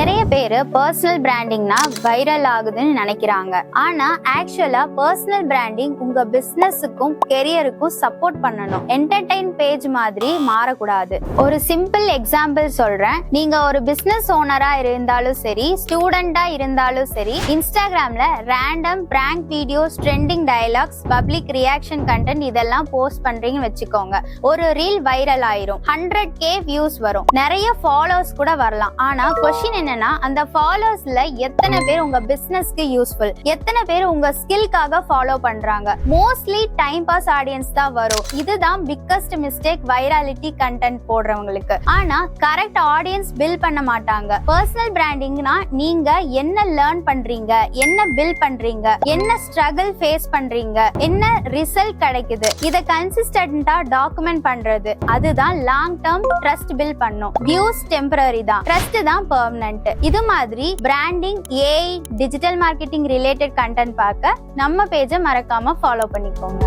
நிறைய பேரு personal பிராண்டிங்னா viral ஆகுதுன்னு நினைக்கிறாங்க. ஆனா ஆக்சுவலா பர்சனல் பிராண்டிங் உங்க பிசினஸுக்கும் கெரியருக்கும் சப்போர்ட் பண்ணணும். என்டர்டைன் பேஜ் மாதிரி மாறக்கூடாது. ஒரு சிம்பிள் எக்ஸாம்பிள் சொல்றேன். நீங்க ஒரு பிசினஸ் ஓனரா இருந்தாலும் சரி, ஸ்டூடெண்டா இருந்தாலும் சரி, இன்ஸ்டாகிராம்ல random prank videos, trending dialogues, public reaction content இதெல்லாம் போஸ்ட் பண்றீங்கன்னு வச்சுக்கோங்க. ஒரு ரீல் வைரல் ஆயிரும், 100K வியூஸ் வரும், நிறைய ஃபாலோவர்ஸ் கூட வரலாம். ஆனா கொஸ்டின் என்னன்னா, அந்த ஃபாலோவர்ஸ்ல எத்தனை பேர் உங்க பிசினஸ்க்கு யூஸ்ஃபுல், எத்தனை பேர் உங்க ஸ்கில்காக ஃபாலோ பண்றாங்க? மோஸ்ட்லி டைம் பாஸ் ஆடியன்ஸ் தான் வரும். இதுதான் பிக்கஸ்ட் மிஸ்டேக் வைராலிட்டி கண்டென்ட் போடுறவங்களுக்கு. ஆனா கரெக்ட் ஆடியன்ஸ் பில்ட் பண்ண மாட்டாங்க. பர்சனல் பிராண்டிங்னா நீங்க என்ன லேர்ன் பண்றீங்க, என்ன பில்ட் பண்றீங்க, என்ன ஸ்ட்ரகிள் ஃபேஸ் பண்றீங்க, என்ன ரிசல்ட் கிடைக்குது, இத கன்சிஸ்டன்ட்டா டாக்குமெண்ட் பண்றது. அதுதான் லாங் டர்ம் ட்ரஸ்ட் பில்ட் பண்ணும். வியூஸ் டெம்பரரி தான், ட்ரஸ்ட் தான் பெர்மனன்ட். இது மாதிரி branding, AI, digital marketing related content பார்க்க நம்ம பேஜை மறக்காம ஃபாலோ பண்ணிக்கோங்க.